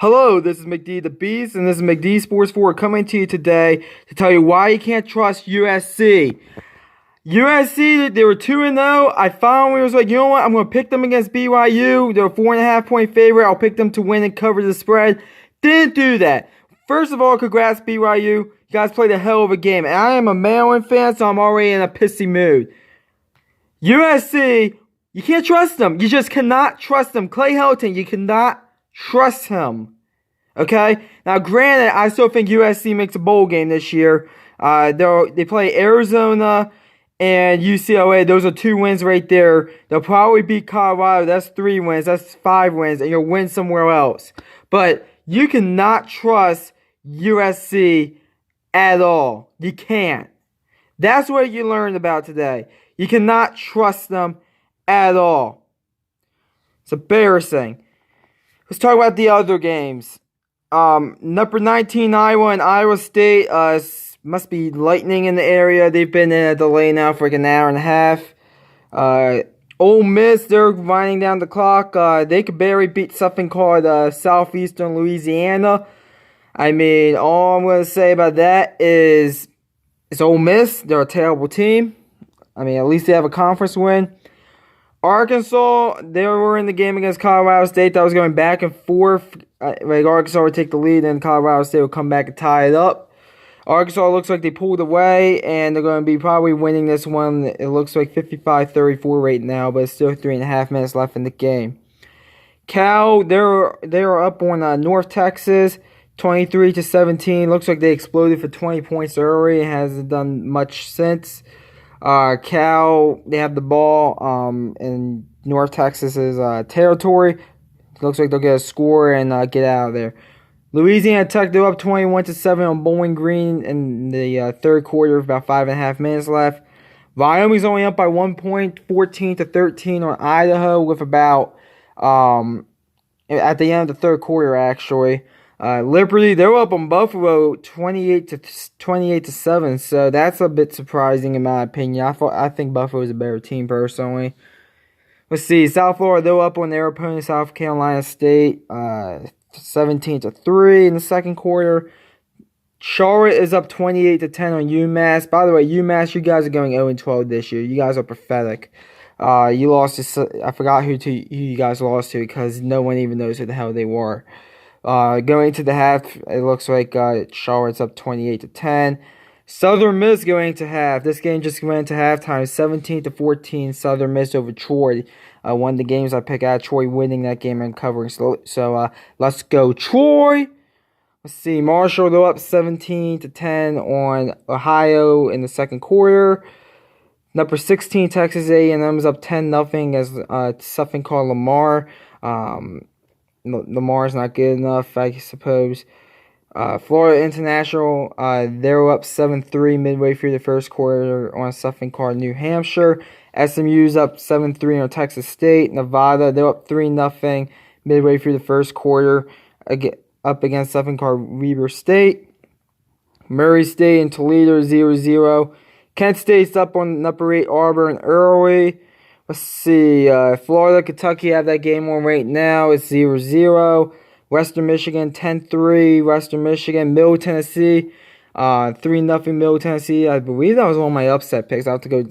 Hello, this is McD the Beast, and this is McD Sports 4 coming to you today to tell you why you can't trust USC. USC, they were 2-0. I finally was like, you know what? I'm going to pick them against BYU. They're a 4.5-point favorite. I'll pick them to win and cover the spread. Didn't do that. First of all, congrats, BYU. You guys played a hell of a game. And I am a Maryland fan, so I'm already in a pissy mood. USC, you can't trust them. You just cannot trust them. Clay Helton, you cannot trust him. Okay? Now, granted, I still think USC makes a bowl game this year. They play Arizona and UCLA. Those are 2 wins right there. They'll probably beat Colorado. That's 3 wins. That's 5 wins. And you'll win somewhere else. But you cannot trust USC at all. You can't. That's what you learned about today. You cannot trust them at all. It's embarrassing. Let's talk about the other games. Number 19, Iowa and Iowa State. Must be lightning in the area. They've been in a delay now for like an hour and a half. Ole Miss, they're winding down the clock. They could barely beat something called Southeastern Louisiana. I mean, all I'm going to say about that is it's Ole Miss. They're a terrible team. I mean, at least they have a conference win. Arkansas, they were in the game against Colorado State. That was going back and forth. Like Arkansas would take the lead, and Colorado State would come back and tie it up. Arkansas looks like they pulled away, and they're going to be probably winning this one. It looks like 55-34 right now, but it's still 3.5 minutes left in the game. Cal, they're up on North Texas, 23-17. Looks like they exploded for 20 points early. It hasn't done much since. Cal, they have the ball in North Texas's territory. Looks like they'll get a score and get out of there. Louisiana Tech, they're up 21-7 on Bowling Green in the third quarter with about 5.5 minutes left. Wyoming's only up by 1 point, 14-13 on Idaho with about at the end of the third quarter actually. Liberty, they're up on Buffalo 28-7, so that's a bit surprising in my opinion. I think Buffalo is a better team personally. Let's see, South Florida, they're up on their opponent, South Carolina State, 17-3 in the second quarter. Charlotte is up 28-10 on UMass. By the way, UMass, you guys are going 0-12 this year. You guys are pathetic. You lost to, I forgot who you guys lost to because no one even knows who the hell they were. Going to the half, it looks like Charlotte's up 28-10. Southern Miss going to half. This game just went to halftime, 17-14. Southern Miss over Troy. One of the games I picked out, Troy winning that game and covering. So let's go Troy. Let's see, Marshall, they're up 17-10 on Ohio in the second quarter. Number 16, Texas A&M is up 10-0 as something called Lamar. Lamar's not good enough, I suppose. Florida International, they're up 7-3 midway through the first quarter on something called New Hampshire. SMU's up 7-3 on Texas State. Nevada, they're up 3-0 midway through the first quarter up against something called Weber State. Murray State and Toledo 0-0. Kent State's up on number 8 Auburn early. Let's see, Florida, Kentucky have that game on right now. It's 0-0. Western Michigan, 10-3. Western Michigan, Middle Tennessee, 3-0 Middle Tennessee. I believe that was one of my upset picks. I'll have to go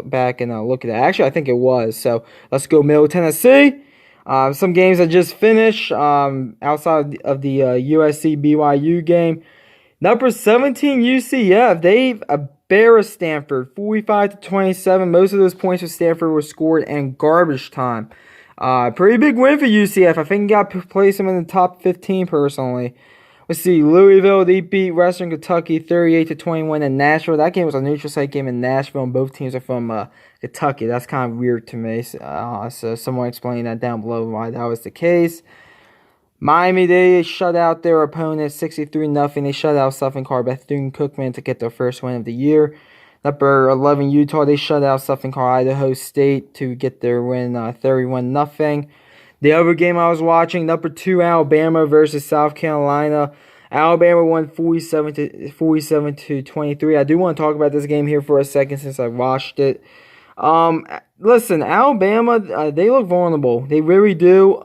back and look at that. Actually, I think it was. So, let's go Middle Tennessee. Some games that just finished outside of the USC-BYU game. Number 17, UCF. They've embarrassed Stanford, 45-27. Most of those points for Stanford were scored in garbage time. Pretty big win for UCF. I think you got to place them in the top 15 personally. Let's see, Louisville, they beat Western Kentucky 38-21 in Nashville. That game was a neutral site game in Nashville, and both teams are from Kentucky. That's kind of weird to me. So someone explain that down below why that was the case. Miami, they shut out their opponent 63-0. They shut out something called Bethune-Cookman to get their first win of the year. Number 11, Utah, they shut out something called Idaho State to get their win 31-0. The other game I was watching, number 2, Alabama versus South Carolina. Alabama won 47-23. I do want to talk about this game here for a second since I watched it. Listen, Alabama, they look vulnerable. They really do.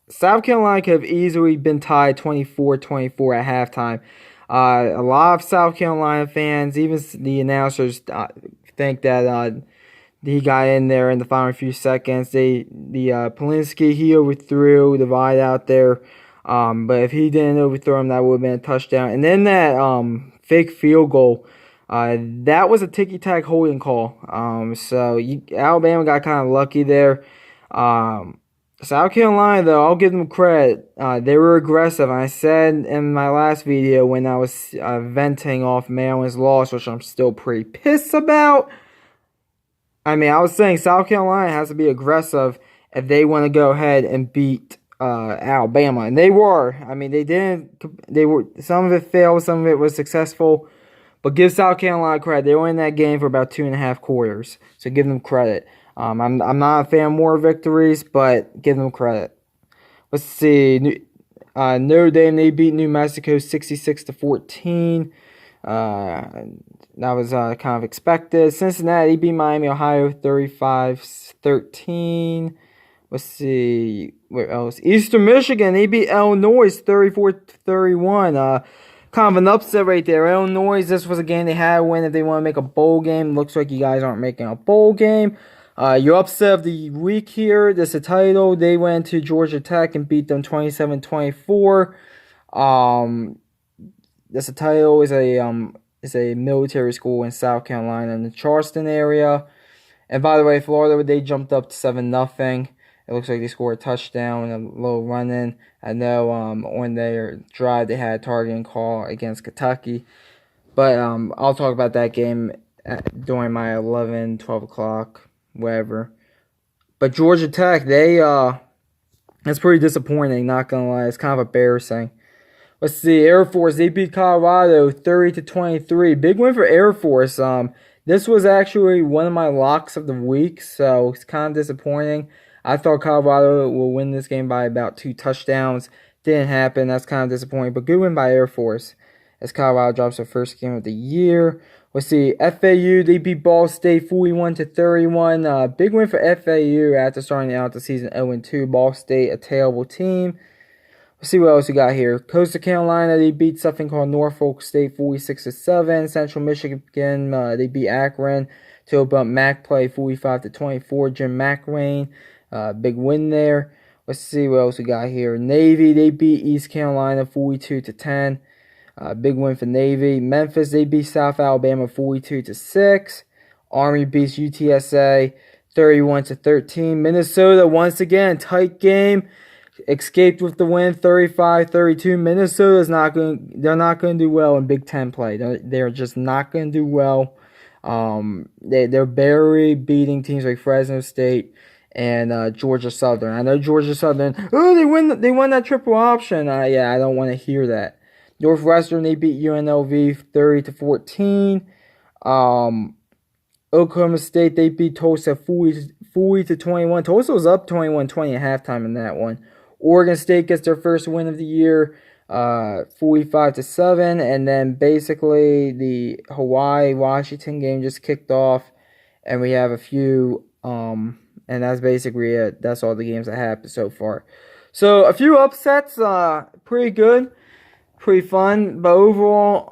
South Carolina could have easily been tied 24-24 at halftime. A lot of South Carolina fans, even the announcers, think that he got in there in the final few seconds. Polinsky, he overthrew the wide out there. But if he didn't overthrow him, that would have been a touchdown. And then that fake field goal, that was a ticky-tack holding call. So Alabama got kind of lucky there. South Carolina, though, I'll give them credit. They were aggressive. I said in my last video when I was venting off Maryland's loss, which I'm still pretty pissed about. I mean, I was saying South Carolina has to be aggressive if they want to go ahead and beat Alabama, and they were. I mean, they didn't. They were. Some of it failed, some of it was successful. But give South Carolina credit. They were in that game for about 2.5 quarters, so give them credit. I'm not a fan of more victories, but give them credit. Let's see. Notre Dame, they beat New Mexico 66-14. That was kind of expected. Cincinnati, they beat Miami, Ohio 35-13. Let's see. Where else? Eastern Michigan, they beat Illinois 34-31. Kind of an upset right there. Illinois, this was a game they had to win if they want to make a bowl game. Looks like you guys aren't making a bowl game. Your upset of the week here, this is the title. They went to Georgia Tech and beat them 27-24. This title is a military school in South Carolina in the Charleston area. And by the way, Florida, they jumped up to 7-0. It looks like they scored a touchdown and a little run-in. I know on their drive they had a targeting call against Kentucky. But I'll talk about that game during my 11, 12 o'clock, whatever. But Georgia Tech, that's pretty disappointing, not going to lie. It's kind of embarrassing. Let's see, Air Force, they beat Colorado 30-23. Big win for Air Force. This was actually one of my locks of the week, so it's kind of disappointing. I thought Colorado will win this game by about 2 touchdowns. Didn't happen. That's kind of disappointing. But good win by Air Force as Colorado drops their first game of the year. Let's see. FAU, they beat Ball State 41-31. Big win for FAU after starting out the season 0-2. Ball State, a terrible team. Let's see what else we got here. Coastal Carolina, they beat something called Norfolk State 46-7. Central Michigan, they beat Akron to a bump Mac play 45-24. Jim McRae. Big win there. Let's see what else we got here. Navy, they beat East Carolina 42-10. Big win for Navy. Memphis, they beat South Alabama 42-6. Army beats UTSA 31-13. Minnesota, once again, tight game. Escaped with the win 35-32. Minnesota's they're not going to do well in Big Ten play. They're just not going to do well. They're barely beating teams like Fresno State and Georgia Southern. I know Georgia Southern, they won that triple option. Yeah, I don't want to hear that. Northwestern, they beat UNLV 30-14. Oklahoma State, they beat Tulsa 40-21. Tulsa was up 21-20 at halftime in that one. Oregon State gets their first win of the year, 45-7. And then basically the Hawaii-Washington game just kicked off. And we have a few, and that's basically it. That's all the games that happened so far. So a few upsets, pretty good, pretty fun. But overall,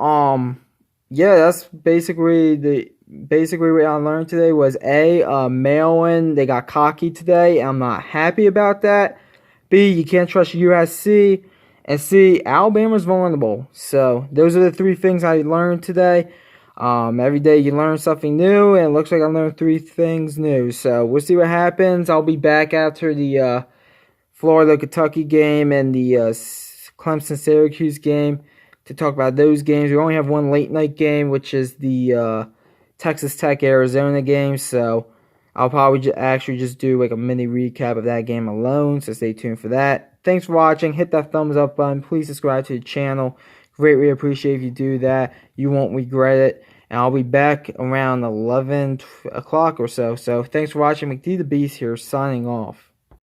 yeah, that's basically what I learned today was Maryland, they got cocky today. I'm not happy about that. B, you can't trust USC. And C, Alabama's vulnerable. So those are the 3 things I learned today. Every day you learn something new, and it looks like I learned 3 things new. So we'll see what happens. I'll be back after the Florida-Kentucky game and the Clemson-Syracuse game to talk about those games. We only have one late-night game, which is the Texas Tech-Arizona game. So I'll probably actually just do like a mini recap of that game alone. So stay tuned for that. Thanks for watching. Hit that thumbs up button. Please subscribe to the channel. Greatly appreciate if you do that. You won't regret it. And I'll be back around 11 o'clock or so. So thanks for watching. McD the Beast here, signing off.